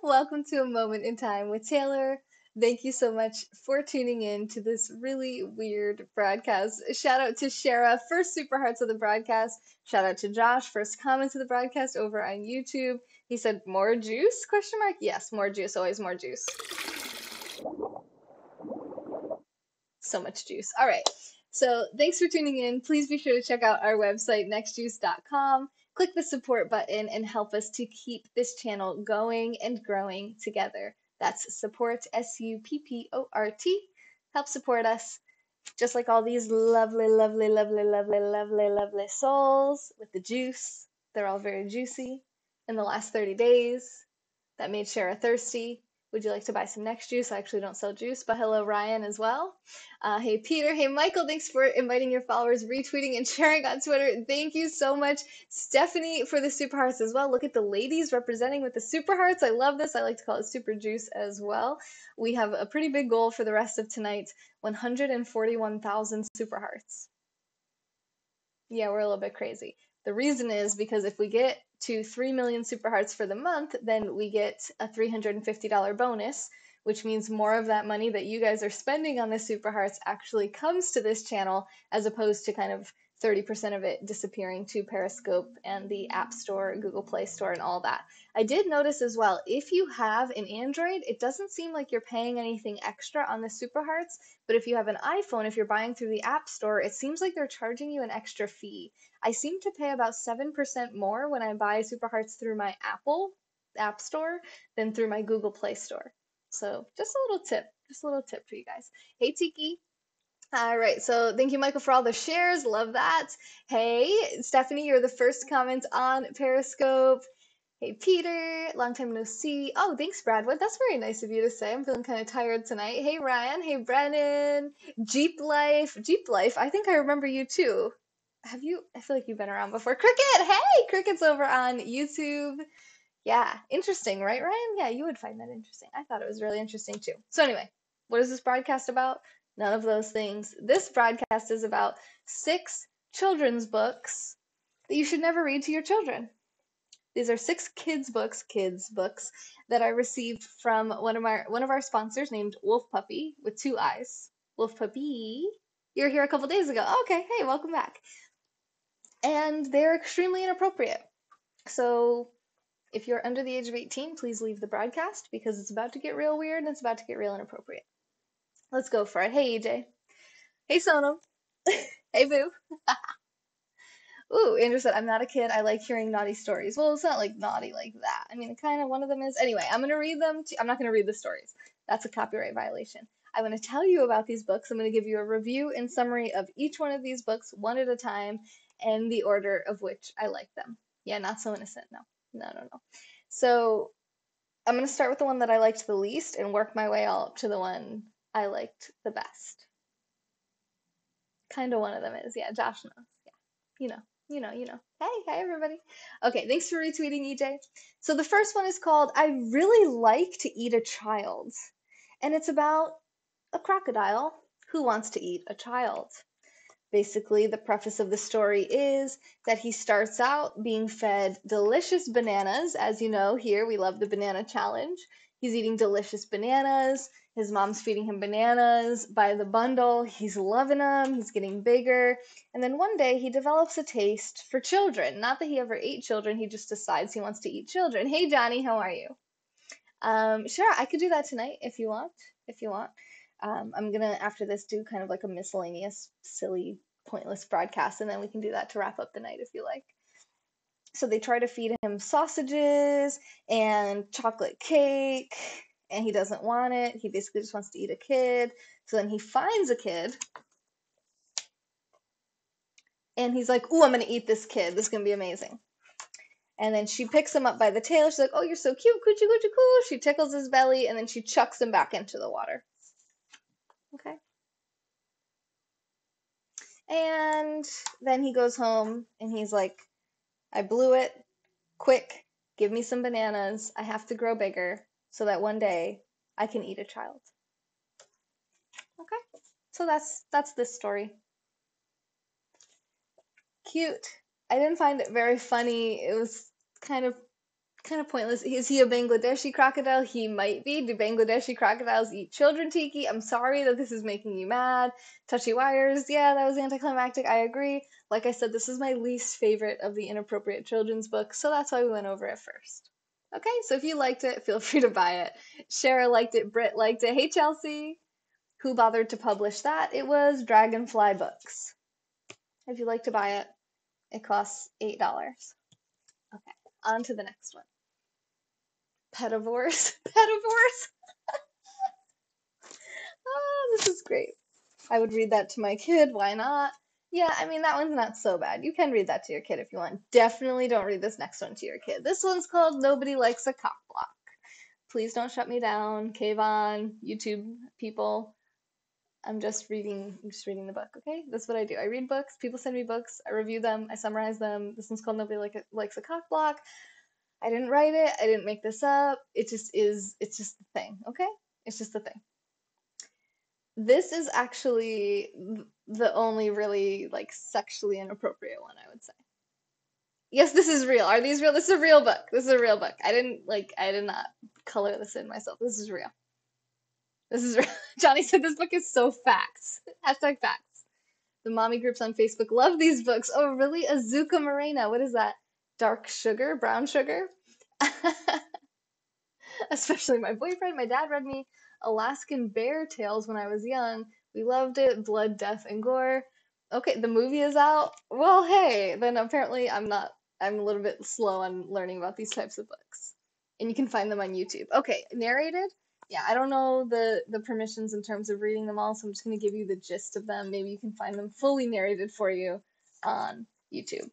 Welcome to A Moment in Time with Taylor. Thank you so much for tuning in to this really weird broadcast. Shout out to Shara, first super hearts of the broadcast. Shout out to Josh, first comments of the broadcast over on YouTube. He said, "More juice?" Question mark. Yes, more juice, always more juice. So much juice. All right. So thanks for tuning in. Please be sure to check out our website, nextjuice.com. Click the support button and help us to keep this channel going and growing together. That's support, SUPPORT. Help support us, just like all these lovely, lovely, lovely, lovely, lovely, lovely souls with the juice. They're all very juicy in the last 30 days. That made Shara thirsty. Would you like to buy some Next Juice? I actually don't sell juice, but hello, Ryan, as well. Hey, Peter. Hey, Michael. Thanks for inviting your followers, retweeting, and sharing on Twitter. Thank you so much. Stephanie for the Super Hearts as well. Look at the ladies representing with the Super Hearts. I love this. I like to call it Super Juice as well. We have a pretty big goal for the rest of tonight, 141,000 Super Hearts. Yeah, we're a little bit crazy. The reason is because if we get to 3 million Super Hearts for the month, then we get a $350 bonus, which means more of that money that you guys are spending on the Super Hearts actually comes to this channel, as opposed to kind of 30% of it disappearing to Periscope and the App Store, Google Play Store, and all that. I did notice as well, if you have an Android, it doesn't seem like you're paying anything extra on the Super Hearts, but if you have an iPhone, if you're buying through the App Store, it seems like they're charging you an extra fee. I seem to pay about 7% more when I buy Super Hearts through my Apple App Store than through my Google Play Store. So just a little tip for you guys. Hey Tiki. All right, so thank you, Michael, for all the shares. Love that. Hey, Stephanie, you're the first comment on Periscope. Hey, Peter, long time no see. Oh, thanks, Bradwood. That's very nice of you to say. I'm feeling kind of tired tonight. Hey, Ryan. Hey, Brennan. Jeep Life. Jeep Life. I think I remember you too. Have you? I feel like you've been around before. Cricket. Hey, Cricket's over on YouTube. Yeah, interesting, right, Ryan? Yeah, you would find that interesting. I thought it was really interesting too. So, anyway, what is this broadcast about? None of those things. This broadcast is about 6 children's books that you should never read to your children. These are 6 kids books that I received from one of our sponsors named Wolf Puppy with 2 eyes. Wolf Puppy, you were here a couple days ago. Okay, hey, welcome back. And they're extremely inappropriate. So if you're under the age of 18, please leave the broadcast because it's about to get real weird and it's about to get real inappropriate. Let's go for it. Hey, EJ. Hey, Sonam. Hey, Boo. Ooh, Andrew said, "I'm not a kid. I like hearing naughty stories." Well, it's not like naughty like that. I mean, kind of one of them is. Anyway, I'm going to read them. I'm not going to read the stories. That's a copyright violation. I'm going to tell you about these books. I'm going to give you a review and summary of each one of these books, one at a time, and the order of which I like them. Yeah, not so innocent. No, no, no, no. So I'm going to start with the one that I liked the least and work my way all up to the one I liked the best. Kind of one of them is. Yeah, Josh knows. Yeah, you know. You know. Hey, everybody. Okay, thanks for retweeting, EJ. So the first one is called I Really Like to Eat a Child. And it's about a crocodile who wants to eat a child. Basically, the preface of the story is that he starts out being fed delicious bananas. As you know, here we love the banana challenge. He's eating delicious bananas. His mom's feeding him bananas by the bundle. He's loving them. He's getting bigger. And then one day he develops a taste for children. Not that he ever ate children, he just decides he wants to eat children. Hey, Johnny, how are you? Sure, I could do that tonight if you want. If you want. I'm gonna, after this, do kind of like a miscellaneous, silly, pointless broadcast, and then we can do that to wrap up the night if you like. So they try to feed him sausages and chocolate cake, and he doesn't want it. He basically just wants to eat a kid. So then he finds a kid, and he's like, "Ooh, I'm gonna eat this kid. This is gonna be amazing." And then she picks him up by the tail. She's like, "Oh, you're so cute, coochie coochie coo." She tickles his belly, and then she chucks him back into the water. Okay. And then he goes home and he's like, "I blew it. Quick, give me some bananas. I have to grow bigger so that one day I can eat a child." Okay. So that's this story. Cute. I didn't find it very funny. It was kind of Kind of pointless. Is he a Bangladeshi crocodile? He might be. Do Bangladeshi crocodiles eat children, Tiki? I'm sorry that this is making you mad. Touchy wires. Yeah, that was anticlimactic. I agree. Like I said, this is my least favorite of the inappropriate children's books, so that's why we went over it first. Okay, so if you liked it, feel free to buy it. Shara liked it. Britt liked it. Hey, Chelsea. Who bothered to publish that? It was Dragonfly Books. If you'd like to buy it, it costs $8. Okay, on to the next one. Pedivores. Pedivores. Oh, this is great. I would read that to my kid. Why not? Yeah, I mean, that one's not so bad. You can read that to your kid if you want. Definitely don't read this next one to your kid. This one's called Nobody Likes a Cock Block. Please don't shut me down. Kayvon, YouTube people. I'm just reading the book, okay? That's what I do. I read books. People send me books. I review them. I summarize them. This one's called Likes a Cock Block. I didn't write it. I didn't make this up. It just is. It's just the thing, okay? It's just the thing. This is actually the only really like sexually inappropriate one, I would say. Yes, this is real. Are these real? This is a real book. This is a real book. I did not color this in myself. This is real. This is real. Johnny said this book is so facts. Hashtag facts. The mommy groups on Facebook love these books. Oh, really? Azuka Morena. What is that? Dark sugar? Brown sugar? Especially my boyfriend. My dad read me Alaskan Bear Tales when I was young. We loved it. Blood, death, and gore. Okay, the movie is out. Well, hey, then apparently I'm a little bit slow on learning about these types of books. And you can find them on YouTube. Okay, narrated? Yeah, I don't know the permissions in terms of reading them all, so I'm just going to give you the gist of them. Maybe you can find them fully narrated for you on YouTube.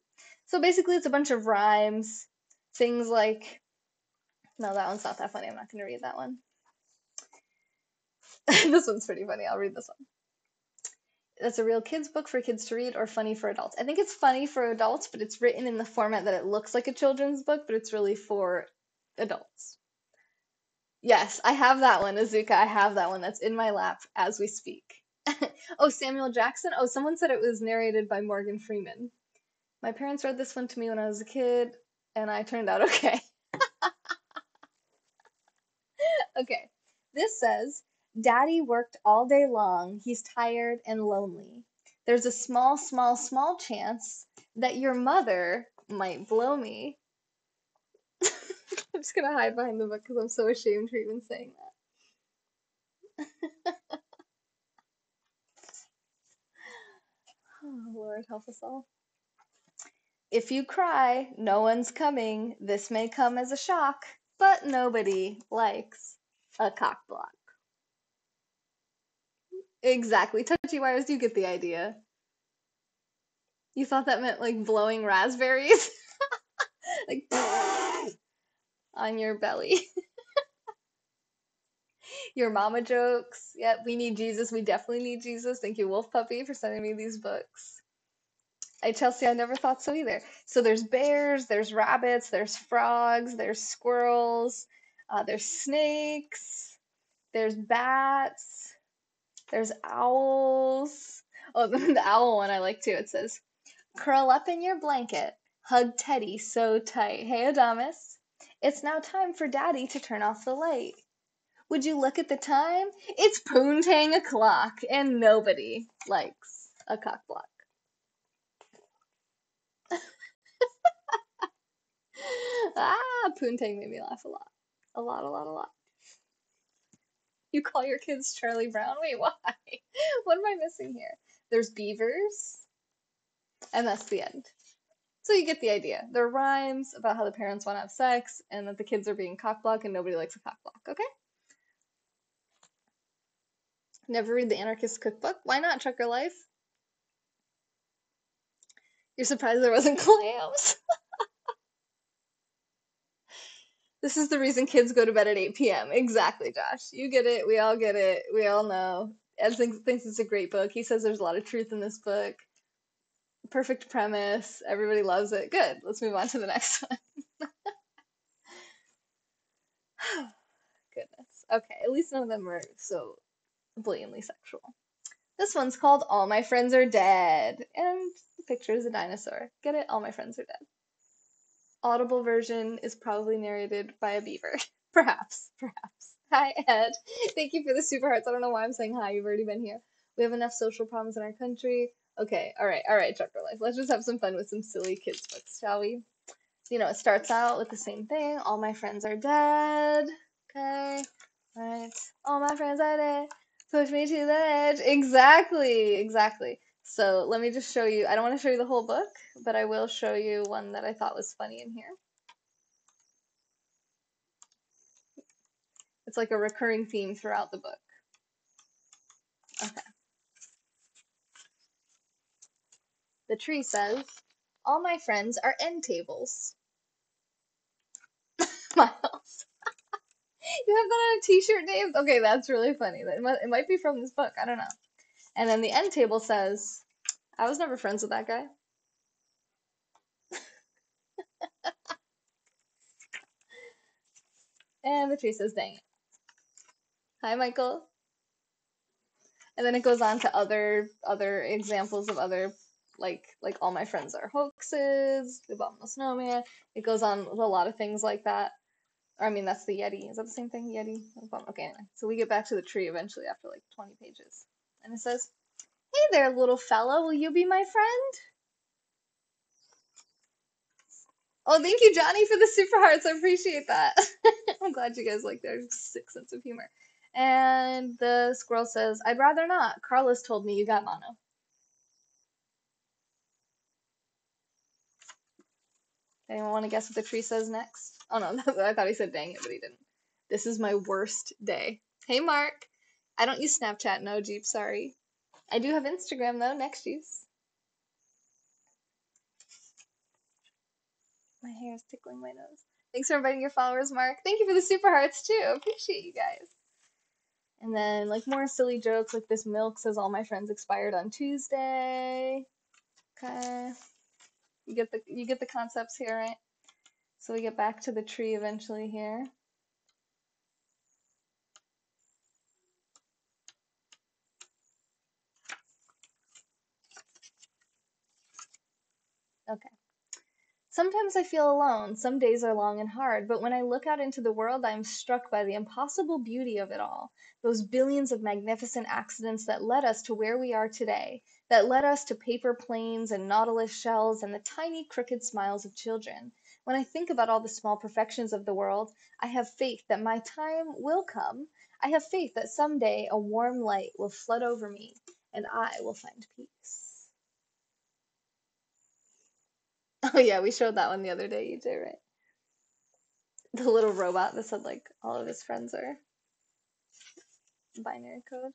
So basically, it's a bunch of rhymes, things like, no, that one's not that funny. I'm not going to read that one. This one's pretty funny. I'll read this one. That's a real kids book for kids to read or funny for adults. I think it's funny for adults, but it's written in the format that it looks like a children's book, but it's really for adults. Yes, I have that one, Azuka. I have that one. That's in my lap as we speak. Oh, Samuel Jackson. Oh, someone said it was narrated by Morgan Freeman. My parents read this one to me when I was a kid, and I turned out okay. Okay. This says, Daddy worked all day long. He's tired and lonely. There's a small, small, small chance that your mother might blow me. I'm just gonna hide behind the book because I'm so ashamed for even saying that. Oh, Lord, help us all. If you cry, no one's coming. This may come as a shock, but nobody likes a cock block. Exactly. Touchy wires, you get the idea. You thought that meant like blowing raspberries? Like on your belly. Your mama jokes. Yep, we need Jesus. We definitely need Jesus. Thank you, Wolf Puppy, for sending me these books. Chelsea, I never thought so either. So there's bears, there's rabbits, there's frogs, there's squirrels, there's snakes, there's bats, there's owls. Oh, the owl one I like too. It says, curl up in your blanket, hug Teddy so tight. Hey, Adamus. It's now time for Daddy to turn off the light. Would you look at the time? It's poontang o'clock, and nobody likes a cock block. Ah, poontang made me laugh a lot. A lot, a lot, a lot. You call your kids Charlie Brown? Wait, why? What am I missing here? There's beavers, and that's the end. So you get the idea. There are rhymes about how the parents want to have sex, and that the kids are being cockblocked, and nobody likes a cockblock, okay? Never read the Anarchist Cookbook? Why not, Trucker Life? You're surprised there wasn't clams? This is the reason kids go to bed at 8 p.m. Exactly, Josh. You get it. We all get it. We all know. Ed thinks it's a great book. He says there's a lot of truth in this book. Perfect premise. Everybody loves it. Good. Let's move on to the next one. Goodness. Okay, at least none of them are so blatantly sexual. This one's called All My Friends Are Dead. And the picture is a dinosaur. Get it? All my friends are dead. Audible version is probably narrated by a beaver. Perhaps, perhaps. Hi, Ed. Thank you for the super hearts. I don't know why I'm saying hi. You've already been here. We have enough social problems in our country. Okay, all right, Chapter Life. Let's just have some fun with some silly kids books, shall we? You know, it starts out with the same thing. All my friends are dead. Okay, right. All my friends are dead. Push me to the edge. Exactly, exactly. So let me just show you. I don't want to show you the whole book, but I will show you one that I thought was funny in here. It's like a recurring theme throughout the book. Okay. The tree says, all my friends are end tables. Miles. You have that on a t-shirt, Dave? Okay, that's really funny. It might be from this book. I don't know. And then the end table says, I was never friends with that guy. And the tree says, dang it. Hi, Michael. And then it goes on to other examples of other like all my friends are hoaxes, the Abominable Snowman. It goes on with a lot of things like that. Or, I mean, that's the Yeti. Is that the same thing? Yeti? Okay, anyway. So we get back to the tree eventually after like 20 pages. And it says, hey there, little fella, will you be my friend? Oh, thank you, Johnny, for the super hearts. I appreciate that. I'm glad you guys like their sick sense of humor. And the squirrel says, I'd rather not. Carlos told me you got mono. Anyone want to guess what the tree says next? Oh no, I thought he said dang it, but he didn't. This is my worst day. Hey, Mark. I don't use Snapchat, no, Jeep, sorry. I do have Instagram, though, next use. My hair is tickling my nose. Thanks for inviting your followers, Mark. Thank you for the super hearts, too. Appreciate you guys. And then, like, more silly jokes, like this milk says all my friends expired on Tuesday. Okay. You get the concepts here, right? So we get back to the tree eventually here. Okay. Sometimes I feel alone. Some days are long and hard, but when I look out into the world, I am struck by the impossible beauty of it all. Those billions of magnificent accidents that led us to where we are today, that led us to paper planes and nautilus shells and the tiny crooked smiles of children. When I think about all the small perfections of the world, I have faith that my time will come. I have faith that someday a warm light will flood over me and I will find peace. Oh yeah, we showed that one the other day, EJ, right? The little robot that said like all of his friends are binary code.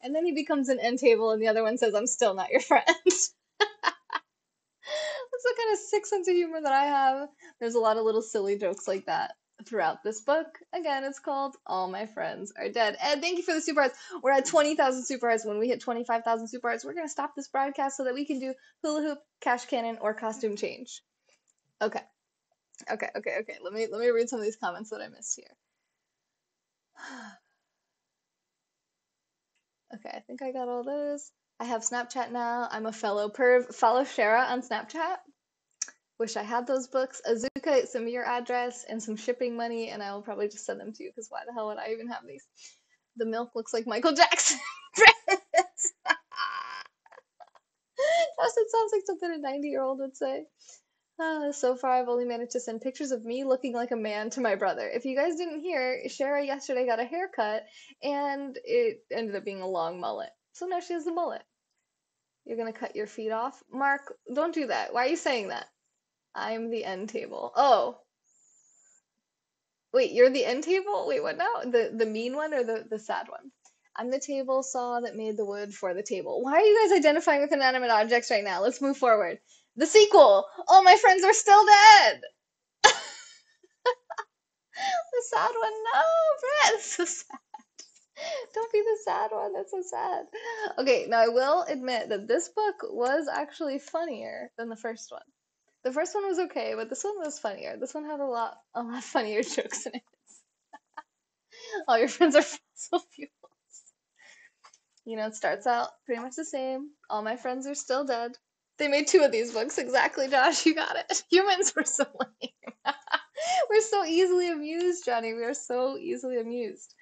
And then he becomes an end table and the other one says, I'm still not your friend. That's the kind of sick sense of humor that I have. There's a lot of little silly jokes like that throughout this book. Again, it's called All My Friends Are Dead. And thank you for the super hearts. We're at 20,000 super hearts. When we hit 25,000 super hearts, we're going to stop this broadcast so that we can do hula hoop, cash cannon, or costume change. Okay. Okay. Let me read some of these comments that I missed here. Okay, I think I got all those. I have Snapchat now. I'm a fellow perv. Follow Shara on Snapchat. Wish I had those books. Azuka, send me your address and some shipping money, and I will probably just send them to you because why the hell would I even have these? The milk looks like Michael Jackson. Yes, it sounds like something a 90-year-old would say. So far, I've only managed to send pictures of me looking like a man to my brother. If you guys didn't hear, Shara yesterday got a haircut, and it ended up being a long mullet. So now she has the mullet. You're gonna cut your feet off? Mark, don't do that. Why are you saying that? I'm the end table. Oh, wait, you're the end table? Wait, what now? The mean one or the sad one? I'm the table saw that made the wood for the table. Why are you guys identifying with inanimate objects right now? Let's move forward. The sequel. All my friends are still dead. The sad one. No, Brett. That's so sad. Don't be the sad one. That's so sad. Okay, now I will admit that this book was actually funnier than the first one. The first one was okay, but this one was funnier. This one had a lot funnier jokes in it. All your friends are fossil fuels. You know, it starts out pretty much the same. All my friends are still dead. They made two of these books. Exactly, Josh. You got it. Humans were so lame. We're so easily amused, Johnny. We are so easily amused.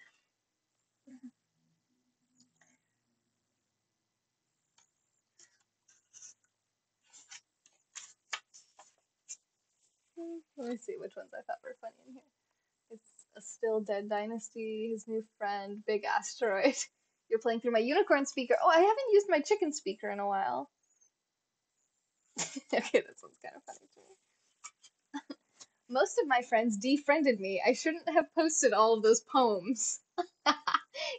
Let me see which ones I thought were funny in here. It's a still dead dynasty, his new friend, big asteroid. You're playing through my unicorn speaker. Oh, I haven't used my chicken speaker in a while. Okay, this one's kind of funny to me. Most of my friends defriended me. I shouldn't have posted all of those poems.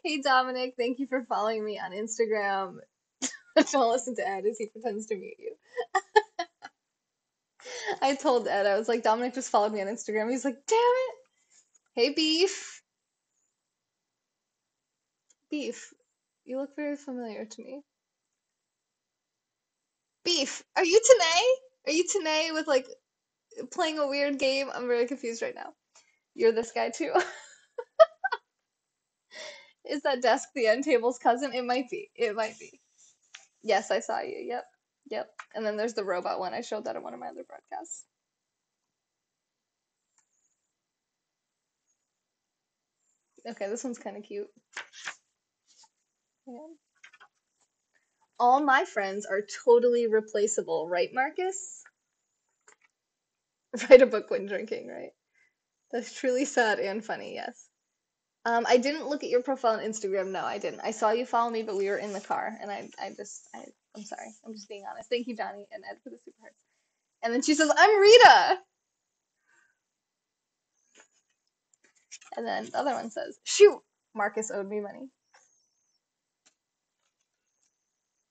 Hey Dominic, thank you for following me on Instagram. Don't listen to Ed as he pretends to mute you. I told Ed, I was like, Dominic just followed me on Instagram. He's like, damn it. Hey Beef. Beef, you look very familiar to me. Beef, are you Tanae? Are you Tanae with like playing a weird game? I'm very confused right now. You're this guy too. Is that desk the end table's cousin? It might be. It might be. Yes, I saw you. Yep. Yep. And then there's the robot one. I showed that in one of my other broadcasts. Okay, this one's kind of cute. Yeah. All my friends are totally replaceable, right, Marcus? Write a book when drinking, right? That's truly sad and funny, yes. I didn't look at your profile on Instagram. No, I didn't. I saw you follow me, but we were in the car, and I'm sorry. I'm just being honest. Thank you, Johnny and Ed, for the super hearts. And then she says, "I'm Rita," and then the other one says, "Shoot, Marcus owed me money."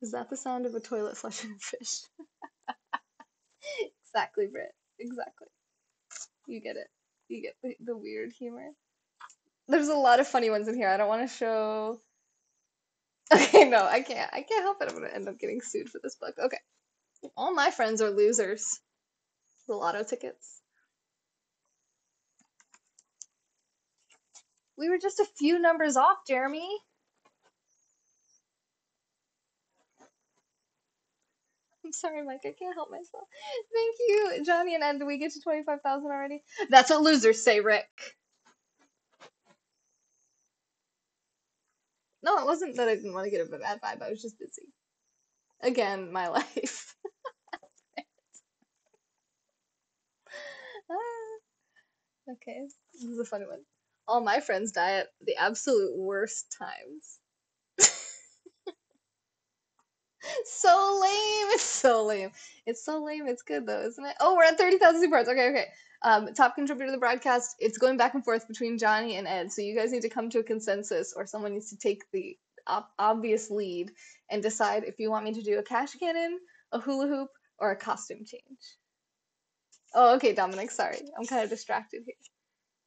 Is that the sound of a toilet flushing a fish? Exactly, Britt. Exactly. You get it. You get the weird humor. There's a lot of funny ones in here. I don't want to show. Okay, no, I can't. I can't help it. I'm gonna end up getting sued for this book. Okay. All my friends are losers. The lotto tickets. We were just a few numbers off, Jeremy. I'm sorry, Mike. I can't help myself. Thank you, Johnny and Ed. Did we get to 25,000 already? That's what losers say, Rick. No, it wasn't that I didn't want to get a bad vibe. I was just busy. Again, my life. Ah, okay, this is a funny one. All my friends die at the absolute worst times. So lame. It's so lame. It's so lame. It's good though, isn't it? Oh, we're at 30,000 super hearts. Okay, okay. Top contributor to the broadcast. It's going back and forth between Johnny and Ed. So you guys need to come to a consensus, or someone needs to take the obvious lead and decide if you want me to do a cash cannon, a hula hoop, or a costume change. Oh, okay, Dominic. Sorry, I'm kind of distracted here.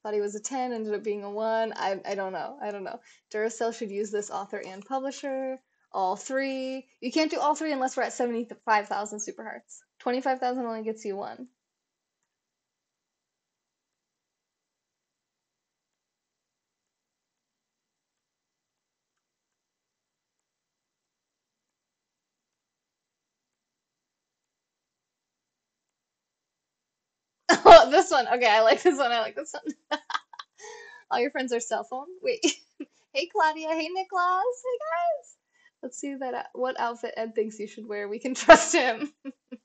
Thought he was a 10, ended up being a 1. I don't know. I don't know. Duracell should use this author and publisher. All three. You can't do all three unless we're at 75,000 super hearts. 25,000 only gets you one. Oh, this one. Okay, I like this one. I like this one. All your friends are cell phone. Wait. Hey, Claudia. Hey, Nicholas. Hey, guys. Let's see that what outfit Ed thinks you should wear. We can trust him. I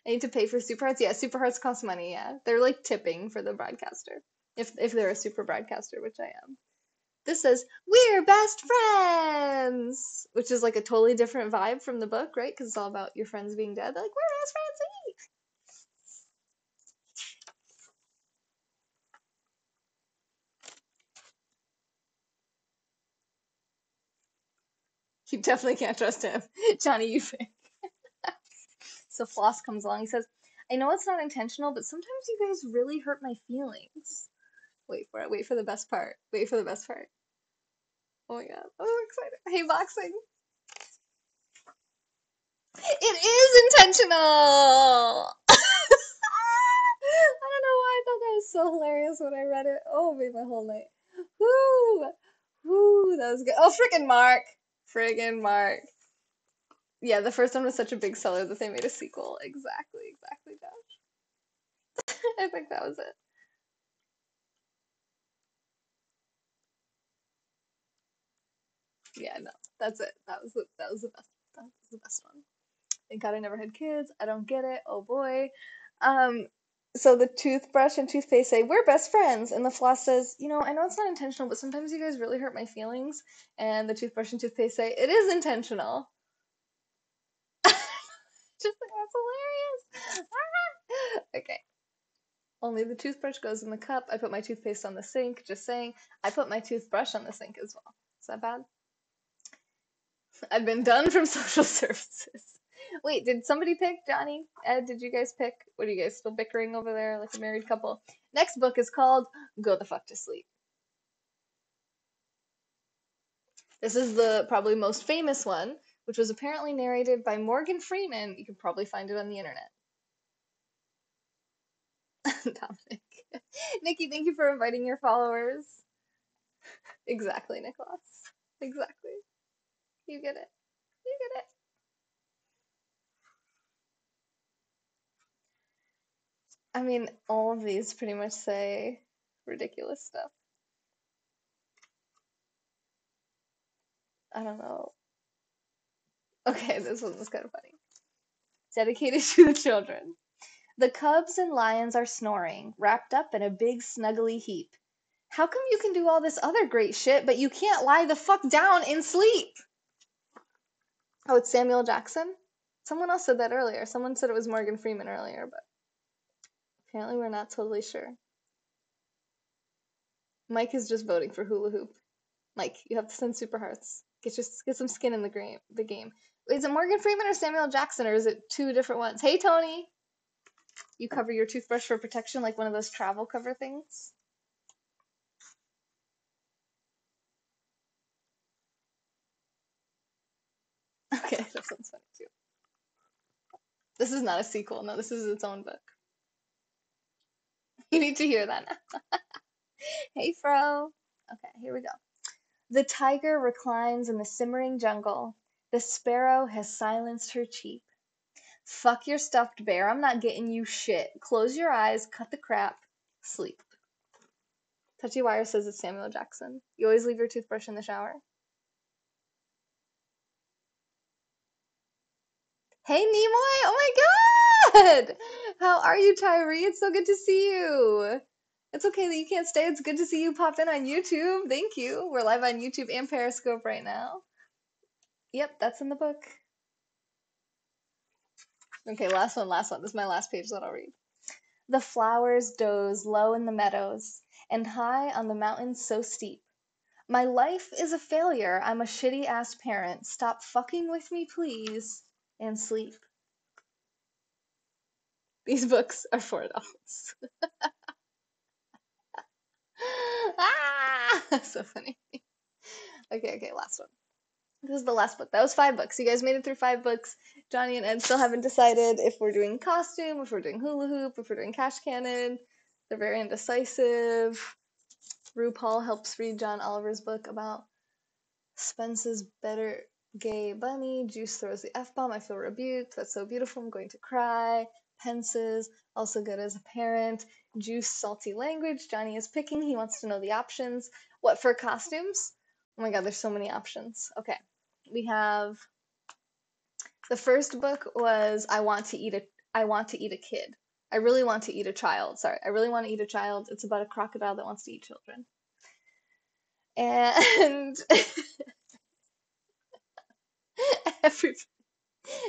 need to pay for super hearts. Yeah, super hearts cost money. Yeah, they're like tipping for the broadcaster if they're a super broadcaster, which I am. This says we're best friends, which is like a totally different vibe from the book, right? Because it's all about your friends being dead. They're like we're best friends. You definitely can't trust him, Johnny. You think? So Floss comes along. He says, "I know it's not intentional, but sometimes you guys really hurt my feelings." Wait for it. Wait for the best part. Wait for the best part. Oh my god, I'm so excited. Hey, boxing. It is intentional. I don't know why I thought that was so hilarious when I read it. Oh, it made my whole night. Woo! Woo! That was good. Oh, friggin' Mark! Friggin' Mark. Yeah, the first one was such a big seller that they made a sequel. Exactly, exactly, Josh. I think that was it. Yeah, no, that's it. That was the best. That was the best one. Thank God I never had kids. I don't get it. Oh boy. Um, so the toothbrush and toothpaste say, "We're best friends." And the floss says, I know it's not intentional, but sometimes you guys really hurt my feelings. And the toothbrush and toothpaste say, "It is intentional." Just like, that's hilarious. Okay. Only the toothbrush goes in the cup. I put my toothpaste on the sink. Just saying. I put my toothbrush on the sink as well. Is that bad? I've been done from social services. Wait, did somebody pick? Johnny? Ed, did you guys pick? What are you guys still bickering over there like a married couple? Next book is called Go the Fuck to Sleep. This is the probably most famous one, which was apparently narrated by Morgan Freeman. You can probably find it on the internet. Dominic. Nikki, thank you for inviting your followers. Exactly, Nicholas. Exactly. You get it. You get it. I mean, all of these pretty much say ridiculous stuff. I don't know. Okay, this one was kind of funny. Dedicated to the children. The cubs and lions are snoring, wrapped up in a big snuggly heap. How come you can do all this other great shit, but you can't lie the fuck down and sleep? Oh, it's Samuel Jackson? Someone else said that earlier. Someone said it was Morgan Freeman earlier, but apparently we're not totally sure. Mike is just voting for hula hoop. Mike, you have to send super hearts. Get some skin in the game. Is it Morgan Freeman or Samuel Jackson, or is it two different ones? Hey, Tony! You cover your toothbrush for protection like one of those travel cover things? Okay, that sounds funny too. This is not a sequel. No, this is its own book. You need to hear that now. Hey, Fro. Okay, here we go. The tiger reclines in the simmering jungle. The sparrow has silenced her cheep. Fuck your stuffed bear. I'm not getting you shit. Close your eyes, cut the crap, sleep. Touchy Wire says it's Samuel Jackson. You always leave your toothbrush in the shower. Hey, Nimoy! Oh my god! How are you, Tyree? It's so good to see you. It's okay that you can't stay. It's good to see you pop in on YouTube. Thank you. We're live on YouTube and Periscope right now. Yep, that's in the book. Okay, last one, last one. This is my last page that I'll read. The flowers doze low in the meadows, and high on the mountains so steep. My life is a failure. I'm a shitty ass parent. Stop fucking with me, please, and sleep. These books are $4. Ah, so funny. Okay, last one. This is the last book. That was 5 books. You guys made it through 5 books. Johnny and Ed still haven't decided if we're doing costume, if we're doing hula hoop, if we're doing cash cannon. They're very indecisive. RuPaul helps read John Oliver's book about Spence's better gay bunny. Juice throws the F-bomb. I feel rebuked. That's so beautiful. I'm going to cry. Pences, also good as a parent. Juice, salty language. Johnny is picking. He wants to know the options. What for costumes? Oh my god, there's so many options. Okay. We have the first book was I want to eat a kid. I really want to eat a child. Sorry. I really want to eat a child. It's about a crocodile that wants to eat children. And everybody,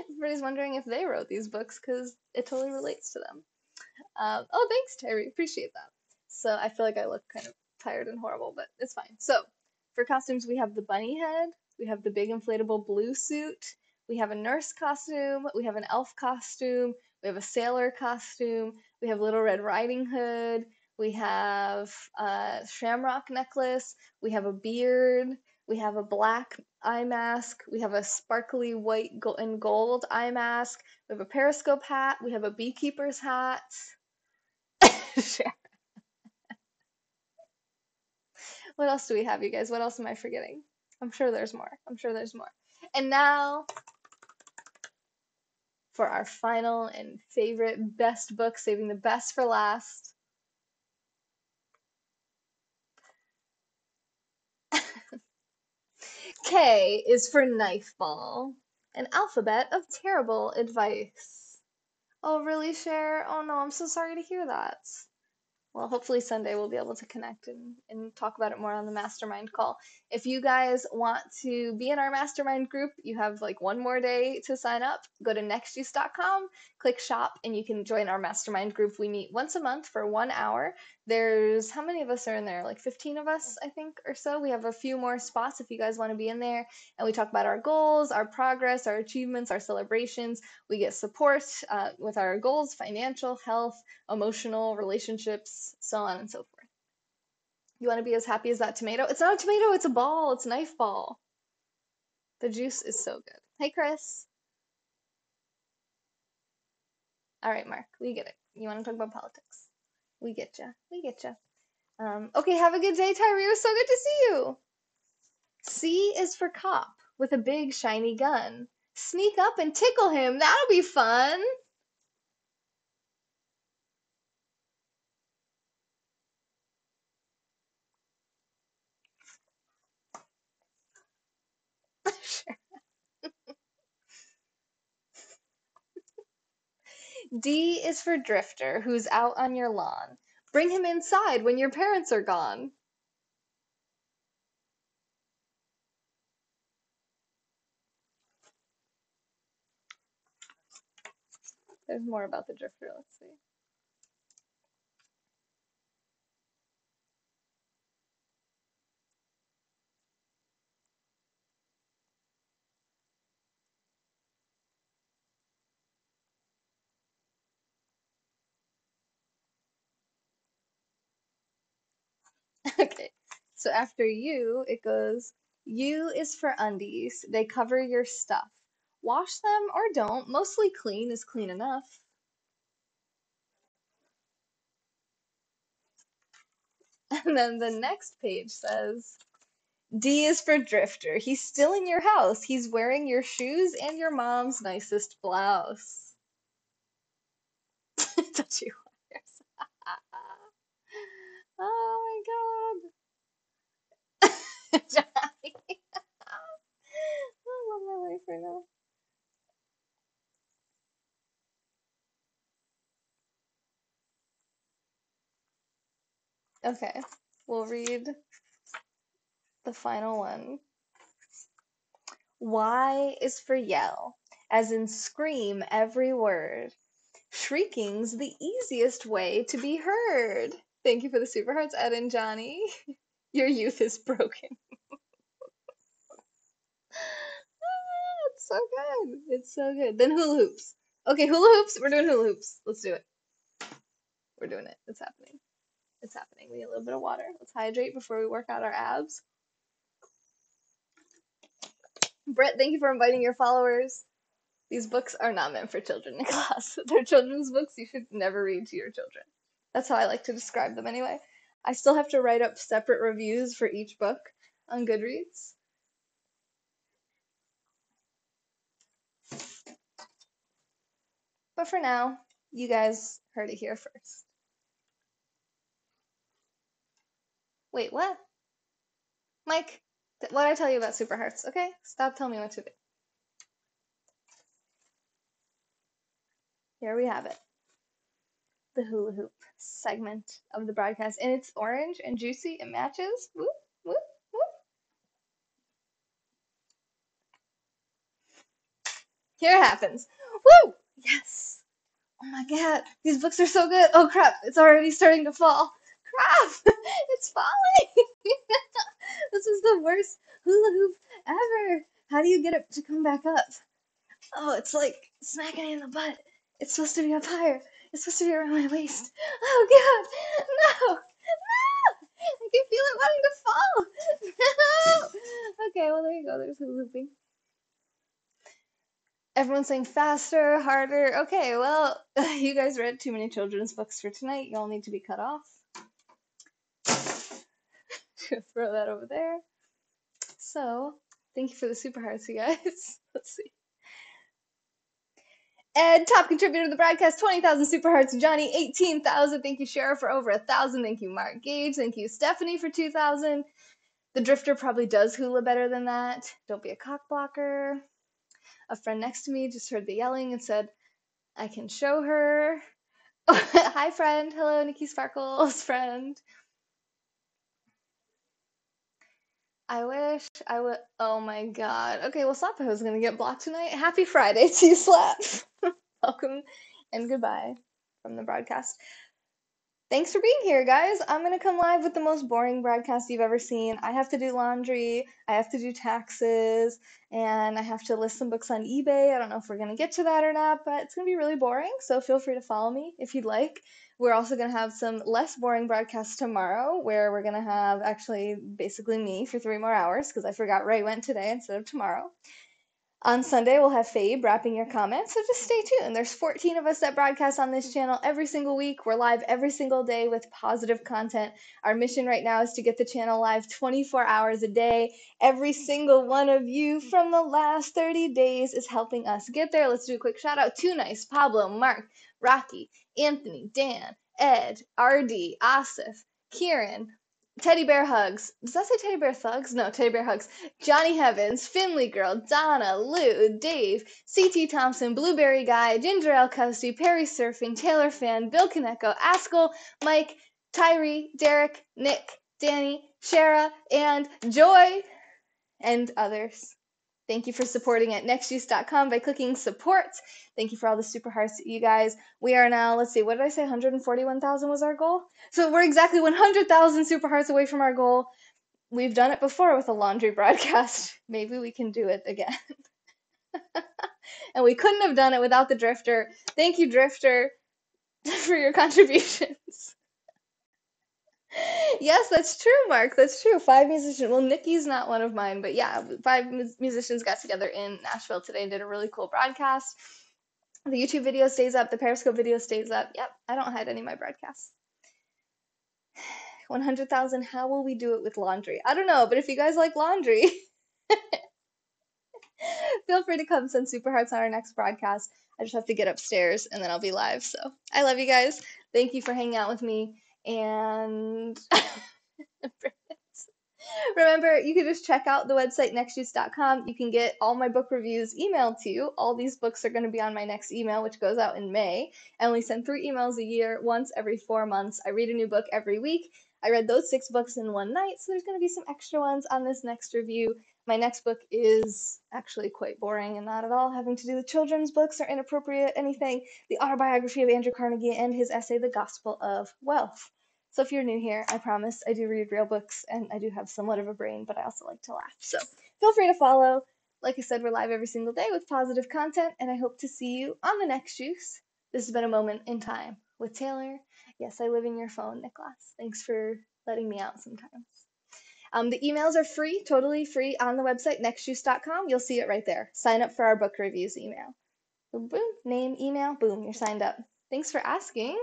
everybody's wondering if they wrote these books because it totally relates to them. Oh, thanks, Terry. Appreciate that. So I feel like I look kind of tired and horrible, but it's fine. So for costumes, we have the bunny head, we have the big inflatable blue suit, we have a nurse costume, we have an elf costume, we have a sailor costume, we have Little Red Riding Hood, we have a shamrock necklace, we have a beard, we have a black eye mask, we have a sparkly white and gold eye mask, we have a periscope hat, we have a beekeeper's hat. What else do we have, you guys? What else am I forgetting? I'm sure there's more. I'm sure there's more. And now for our final and favorite best book, saving the best for last. K is for knife ball, an alphabet of terrible advice. Oh, really, Cher? Oh no, I'm so sorry to hear that. Well, hopefully Sunday we'll be able to connect and talk about it more on the mastermind call. If you guys want to be in our mastermind group, you have like one more day to sign up. Go to nextjuice.com, click shop, and you can join our mastermind group. We meet once a month for 1 hour. There's how many of us are in there? Like 15 of us, I think, or so. We have a few more spots if you guys want to be in there. And we talk about our goals, our progress, our achievements, our celebrations. We get support with our goals, financial, health, emotional, relationships, so on and so forth. You want to be as happy as that tomato? It's not a tomato, it's a ball. It's a knife ball. The juice is so good. Hey, Chris. All right, Mark, we get it. You want to talk about politics? We get you. We get you. Okay, have a good day, Tyree. It was so good to see you. C is for cop with a big shiny gun. Sneak up and tickle him. That'll be fun. D is for drifter who's out on your lawn. Bring him inside when your parents are gone. There's more about the drifter. Let's see. Okay, so after U, it goes U is for undies. They cover your stuff. Wash them or don't. Mostly clean is clean enough. And then the next page says D is for drifter. He's still in your house. He's wearing your shoes and your mom's nicest blouse. Touchy wires. Oh my god. Johnny. I love my life right now. Okay, we'll read the final one. Y is for yell, as in scream every word. Shrieking's the easiest way to be heard. Thank you for the super hearts, Ed and Johnny. Your youth is broken. It's so good. It's so good. Then hula hoops. Okay, hula hoops. We're doing hula hoops. Let's do it. We're doing it. It's happening. It's happening. We need a little bit of water. Let's hydrate before we work out our abs. Brett, thank you for inviting your followers. These books are not meant for children in class. They're children's books you should never read to your children. That's how I like to describe them anyway. I still have to write up separate reviews for each book on Goodreads. But for now, you guys heard it here first. Wait, what? Mike, what did I tell you about Super Hearts? Okay? Stop telling me what to do. Here we have it. The hula hoop segment of the broadcast. And it's orange and juicy. It matches. Whoop, whoop, whoop. Here it happens. Woo! Yes! Oh my god, these books are so good. Oh crap, it's already starting to fall. Crap! It's falling! This is the worst hula hoop ever. How do you get it to come back up? Oh, it's like smacking me in the butt. It's supposed to be up higher. It's supposed to be around my waist. Oh god! No! No! I can feel it wanting to fall! No! Okay, well there you go. There's hula hooping. Everyone's saying faster, harder. Okay, well, you guys read too many children's books for tonight. You all need to be cut off. Just throw that over there. So, thank you for the super hearts, you guys. Let's see. Ed, top contributor to the broadcast, 20,000 super hearts. Johnny, 18,000. Thank you, Sheriff, for over 1,000. Thank you, Mark Gage. Thank you, Stephanie, for 2,000. The Drifter probably does hula better than that. Don't be a cock blocker. A friend next to me just heard the yelling and said, I can show her. Hi, friend. Hello, Nikki Sparkles, friend. I wish I would. Oh my god. Okay, well, Slapaho's gonna get blocked tonight. Happy Friday to you, Slap. Welcome and goodbye from the broadcast. Thanks for being here, guys. I'm gonna come live with the most boring broadcast you've ever seen. I have to do laundry, I have to do taxes, and I have to list some books on eBay. I don't know if we're gonna get to that or not, but it's gonna be really boring, so feel free to follow me if you'd like. We're also gonna have some less boring broadcasts tomorrow, where we're gonna have actually basically me for 3 more hours, because I forgot Ray went today instead of tomorrow. On Sunday, we'll have Fabe wrapping your comments, so just stay tuned. There's 14 of us that broadcast on this channel every single week. We're live every single day with positive content. Our mission right now is to get the channel live 24 hours a day. Every single one of you from the last 30 days is helping us get there. Let's do a quick shout out. Too Nice, Pablo, Mark, Rocky, Anthony, Dan, Ed, RD, Asif, Kieran, Teddy Bear Hugs. Does that say Teddy Bear Thugs? No, Teddy Bear Hugs. Johnny Heavens, Finley Girl, Donna, Lou, Dave, CT Thompson, Blueberry Guy, Ginger L. Coasty, Perry Surfing, Taylor Fan, Bill Kaneko, Askell, Mike, Tyree, Derek, Nick, Danny, Shara, and Joy, and others. Thank you for supporting at nextjuice.com by clicking support. Thank you for all the super hearts, you guys. We are now, let's see, what did I say? 141,000 was our goal? So we're exactly 100,000 super hearts away from our goal. We've done it before with a laundry broadcast. Maybe we can do it again. And we couldn't have done it without the Drifter. Thank you, Drifter, for your contributions. Yes, that's true, Mark. That's true. 5 musicians. Well, Nikki's not one of mine, but yeah, 5 musicians got together in Nashville today and did a really cool broadcast. The YouTube video stays up. The Periscope video stays up. Yep, I don't hide any of my broadcasts. 100,000. How will we do it with laundry? I don't know, but if you guys like laundry, feel free to come send super hearts on our next broadcast. I just have to get upstairs and then I'll be live. So I love you guys. Thank you for hanging out with me. And remember, you can just check out the website nextjuice.com. You can get all my book reviews emailed to you. All these books are going to be on my next email, which goes out in May. I only send 3 emails a year, once every 4 months. I read a new book every week. I read those 6 books in one night, so there's going to be some extra ones on this next review. My next book is actually quite boring and not at all having to do with children's books or inappropriate anything. The autobiography of Andrew Carnegie and his essay, The Gospel of Wealth. So if you're new here, I promise I do read real books and I do have somewhat of a brain, but I also like to laugh. So feel free to follow. Like I said, we're live every single day with positive content, and I hope to see you on the next juice. This has been a moment in time with Taylor. Yes, I live in your phone, Nicholas. Thanks for letting me out sometimes. The emails are free, totally free on the website, nextjuice.com. You'll see it right there. Sign up for our book reviews email. Boom, boom, name, email, boom, you're signed up. Thanks for asking.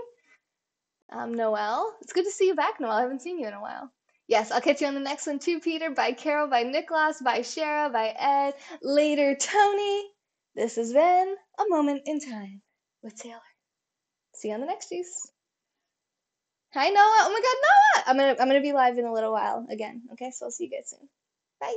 Noelle. It's good to see you back, Noelle. I haven't seen you in a while. Yes, I'll catch you on the next one too, Peter. Bye, Carol. Bye, Nicholas. Bye, Shara. Bye, Ed. Later, Tony. This has been A Moment in Time with Taylor. See you on the next juice. Hi, Noah. Oh my God, Noah! I'm gonna be live in a little while again. Okay, so I'll see you guys soon. Bye.